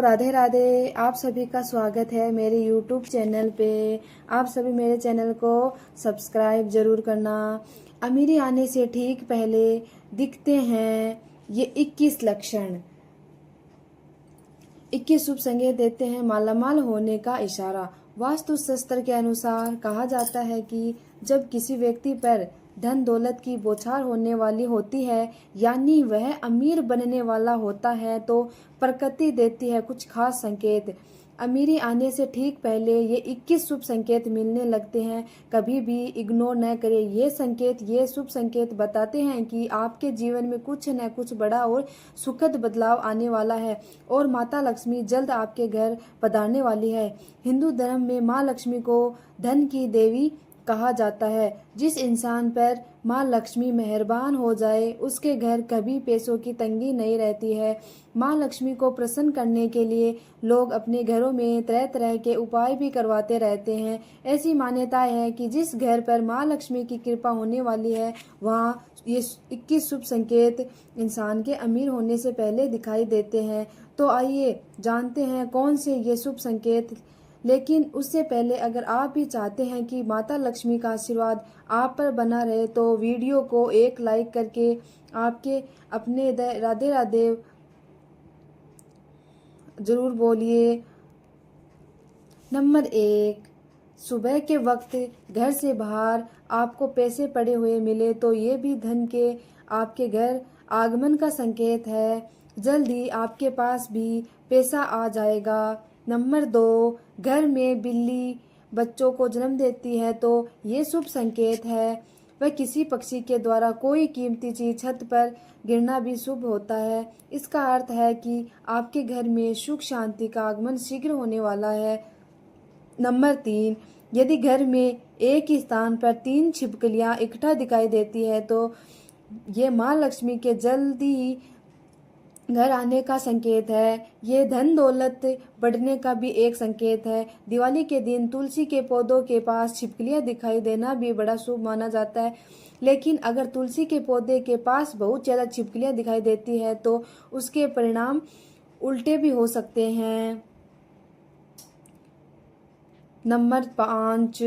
राधे राधे। आप सभी का स्वागत है मेरे YouTube चैनल पे। आप सभी मेरे चैनल को सब्सक्राइब जरूर करना। अमीरी आने से ठीक पहले दिखते हैं ये 21 लक्षण। 21 शुभ संकेत देते हैं मालामाल होने का इशारा। वास्तु शास्त्र के अनुसार कहा जाता है कि जब किसी व्यक्ति पर धन दौलत की बौछार होने वाली होती है, यानी वह अमीर बनने वाला होता है, तो प्रकृति देती है कुछ खास संकेत। अमीरी आने से ठीक पहले ये 21 शुभ संकेत मिलने लगते हैं। कभी भी इग्नोर न करें। ये शुभ संकेत बताते हैं कि आपके जीवन में कुछ न कुछ बड़ा और सुखद बदलाव आने वाला है और माता लक्ष्मी जल्द आपके घर पधारने वाली है। हिंदू धर्म में माँ लक्ष्मी को धन की देवी कहा जाता है। जिस इंसान पर माँ लक्ष्मी मेहरबान हो जाए उसके घर कभी पैसों की तंगी नहीं रहती है। माँ लक्ष्मी को प्रसन्न करने के लिए लोग अपने घरों में तरह तरह के उपाय भी करवाते रहते हैं। ऐसी मान्यता है कि जिस घर पर माँ लक्ष्मी की कृपा होने वाली है वहाँ ये 21 शुभ संकेत इंसान के अमीर होने से पहले दिखाई देते हैं। तो आइए जानते हैं कौन से ये शुभ संकेत। लेकिन उससे पहले अगर आप भी चाहते हैं कि माता लक्ष्मी का आशीर्वाद आप पर बना रहे तो वीडियो को एक लाइक करके आपके अपने राधे राधे जरूर बोलिए। नंबर 1, सुबह के वक्त घर से बाहर आपको पैसे पड़े हुए मिले तो ये भी धन के आपके घर आगमन का संकेत है। जल्दी आपके पास भी पैसा आ जाएगा। नंबर 2, घर में बिल्ली बच्चों को जन्म देती है तो ये शुभ संकेत है। वह किसी पक्षी के द्वारा कोई कीमती चीज छत पर गिरना भी शुभ होता है। इसका अर्थ है कि आपके घर में सुख शांति का आगमन शीघ्र होने वाला है। नंबर 3, यदि घर में एक ही स्थान पर 3 छिपकलियां इकट्ठा दिखाई देती है तो ये माँ लक्ष्मी के जल्दी घर आने का संकेत है। ये धन दौलत बढ़ने का भी एक संकेत है। दिवाली के दिन तुलसी के पौधों के पास छिपकलियां दिखाई देना भी बड़ा शुभ माना जाता है। लेकिन अगर तुलसी के पौधे के पास बहुत ज्यादा छिपकलियां दिखाई देती है तो उसके परिणाम उल्टे भी हो सकते हैं। नंबर 5,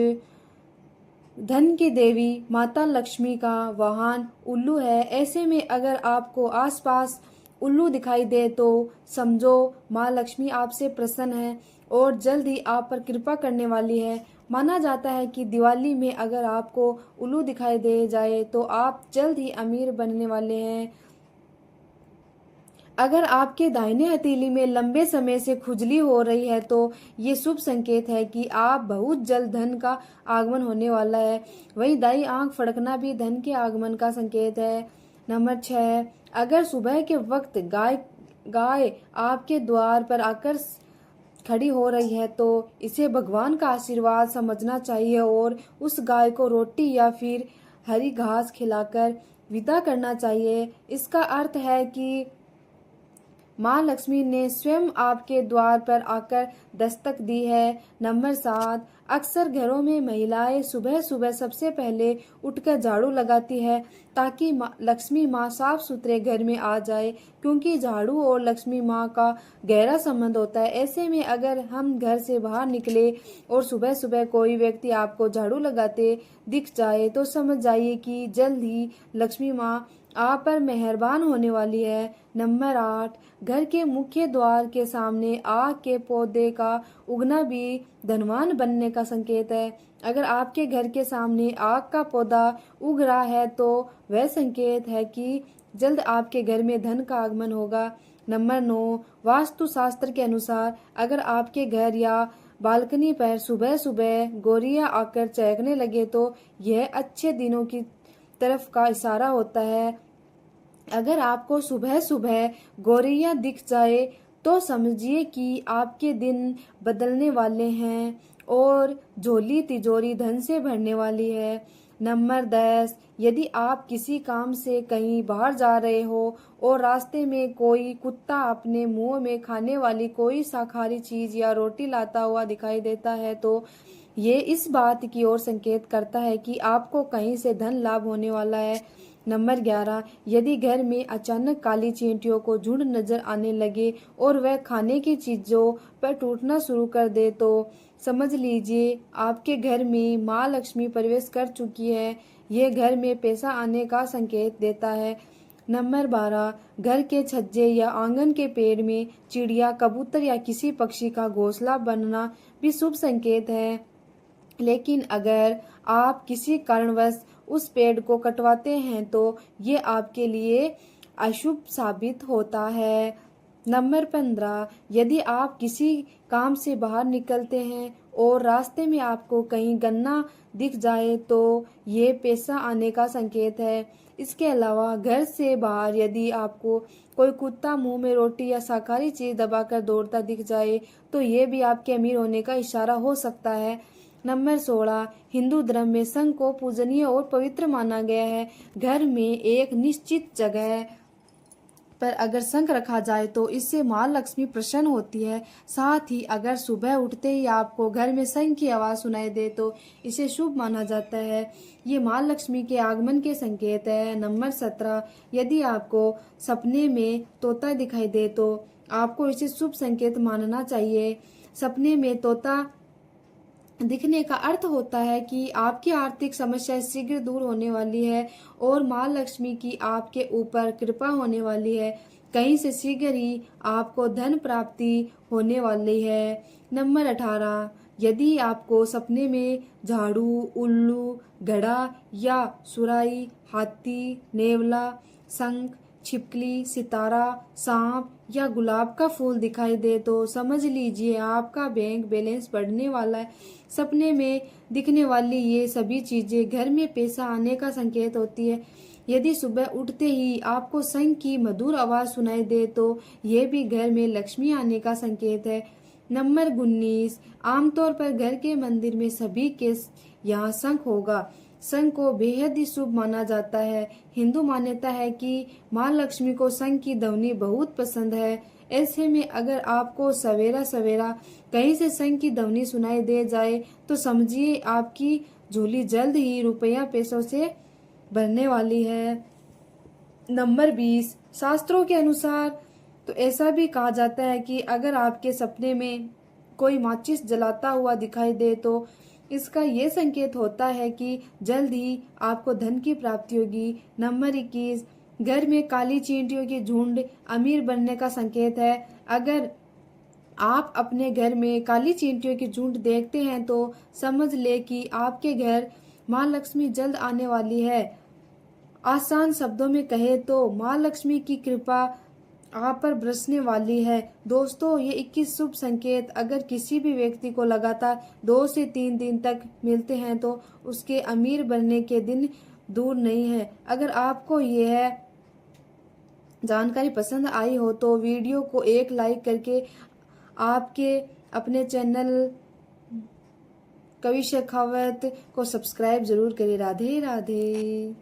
धन की देवी माता लक्ष्मी का वाहन उल्लू है। ऐसे में अगर आपको आसपास उल्लू दिखाई दे तो समझो माँ लक्ष्मी आपसे प्रसन्न है और जल्द ही आप पर कृपा करने वाली है। माना जाता है कि दिवाली में अगर आपको उल्लू दिखाई दे जाए तो आप जल्द ही अमीर बनने वाले हैं। अगर आपके दाहिने हथेली में लंबे समय से खुजली हो रही है तो ये शुभ संकेत है कि आप बहुत जल्द धन का आगमन होने वाला है। वहीं दाई आंख फड़कना भी धन के आगमन का संकेत है। नंबर 6, अगर सुबह के वक्त गाय आपके द्वार पर आकर खड़ी हो रही है तो इसे भगवान का आशीर्वाद समझना चाहिए और उस गाय को रोटी या फिर हरी घास खिलाकर विदा करना चाहिए। इसका अर्थ है कि माँ लक्ष्मी ने स्वयं आपके द्वार पर आकर दस्तक दी है। नंबर 7, अक्सर घरों में महिलाएं सुबह सुबह सबसे पहले उठकर झाड़ू लगाती है ताकि लक्ष्मी माँ साफ सुथरे घर में आ जाए, क्योंकि झाड़ू और लक्ष्मी माँ का गहरा संबंध होता है। ऐसे में अगर हम घर से बाहर निकले और सुबह सुबह कोई व्यक्ति आपको झाड़ू लगाते दिख जाए तो समझ जाइए कि जल्द ही लक्ष्मी माँ आप पर मेहरबान होने वाली है। नंबर 8, घर के मुख्य द्वार के सामने आग के पौधे का उगना भी धनवान बनने का संकेत है। अगर आपके घर के सामने आग का पौधा उग रहा है तो वह संकेत है कि जल्द आपके घर में धन का आगमन होगा। नंबर 9, वास्तु शास्त्र के अनुसार अगर आपके घर या बालकनी पर सुबह सुबह गोरियां आकर चहकने लगे तो यह अच्छे दिनों की तरफ का इशारा होता है। अगर आपको सुबह सुबह गौरैया दिख जाए तो समझिए कि आपके दिन बदलने वाले हैं और झोली तिजोरी धन से भरने वाली है। नंबर 10, यदि आप किसी काम से कहीं बाहर जा रहे हो और रास्ते में कोई कुत्ता अपने मुंह में खाने वाली कोई शाकाहारी चीज या रोटी लाता हुआ दिखाई देता है तो ये इस बात की ओर संकेत करता है कि आपको कहीं से धन लाभ होने वाला है। नंबर 11, यदि घर में अचानक काली चींटियों को झुंड नजर आने लगे और वह खाने की चीजों पर टूटना शुरू कर दे तो समझ लीजिए आपके घर में माँ लक्ष्मी प्रवेश कर चुकी है। यह घर में पैसा आने का संकेत देता है। नंबर 12, घर के छज्जे या आंगन के पेड़ में चिड़िया, कबूतर या किसी पक्षी का घोंसला बनना भी शुभ संकेत है। लेकिन अगर आप किसी कारणवश उस पेड़ को कटवाते हैं तो ये आपके लिए अशुभ साबित होता है। नंबर 15, यदि आप किसी काम से बाहर निकलते हैं और रास्ते में आपको कहीं गन्ना दिख जाए तो ये पैसा आने का संकेत है। इसके अलावा घर से बाहर यदि आपको कोई कुत्ता मुंह में रोटी या शाकाहारी चीज दबाकर दौड़ता दिख जाए तो ये भी आपके अमीर होने का इशारा हो सकता है। नंबर 16, हिंदू धर्म में शंख को पूजनीय और पवित्र माना गया है। घर में एक निश्चित जगह पर अगर शंख रखा जाए तो इससे माँ लक्ष्मी प्रसन्न होती है। साथ ही अगर सुबह उठते ही आपको घर में शंख की आवाज सुनाई दे तो इसे शुभ माना जाता है। ये माँ लक्ष्मी के आगमन के संकेत है। नंबर 17, यदि आपको सपने में तोता दिखाई दे तो आपको इसे शुभ संकेत मानना चाहिए। सपने में तोता दिखने का अर्थ होता है कि आपकी आर्थिक समस्या शीघ्र दूर होने वाली है और माँ लक्ष्मी की आपके ऊपर कृपा होने वाली है। कहीं से शीघ्र ही आपको धन प्राप्ति होने वाली है। नंबर 18, यदि आपको सपने में झाड़ू, उल्लू, घड़ा या सुराही, हाथी, नेवला, शंख, छिपकली, सितारा, सांप या गुलाब का फूल दिखाई दे तो समझ लीजिए आपका बैंक बैलेंस बढ़ने वाला है। सपने में दिखने वाली ये सभी चीजें घर में पैसा आने का संकेत होती है। यदि सुबह उठते ही आपको शंख की मधुर आवाज सुनाई दे तो ये भी घर में लक्ष्मी आने का संकेत है। नंबर 19, आमतौर पर घर के मंदिर में सभी के यहाँ शंख होगा। शंख को बेहद ही शुभ माना जाता है। हिंदू मान्यता है कि माँ लक्ष्मी को शंख की ध्वनि बहुत पसंद है। ऐसे में अगर आपको सवेरा सवेरा कहीं से शंख की ध्वनि सुनाई दे जाए तो समझिए आपकी झोली जल्द ही रुपया पैसों से भरने वाली है। नंबर 20, शास्त्रों के अनुसार तो ऐसा भी कहा जाता है कि अगर आपके सपने में कोई माचिस जलाता हुआ दिखाई दे तो इसका ये संकेत होता है कि जल्द ही आपको धन की प्राप्ति होगी। नंबर 21, घर में काली चींटियों की झुंड अमीर बनने का संकेत है। अगर आप अपने घर में काली चींटियों की झुंड देखते हैं तो समझ ले कि आपके घर माँ लक्ष्मी जल्द आने वाली है। आसान शब्दों में कहे तो माँ लक्ष्मी की कृपा आप पर बरसने वाली है। दोस्तों, ये 21 शुभ संकेत अगर किसी भी व्यक्ति को लगातार 2 से 3 दिन तक मिलते हैं तो उसके अमीर बनने के दिन दूर नहीं है। अगर आपको यह जानकारी पसंद आई हो तो वीडियो को एक लाइक करके आपके अपने चैनल कवि शेखावत को सब्सक्राइब जरूर करें। राधे राधे।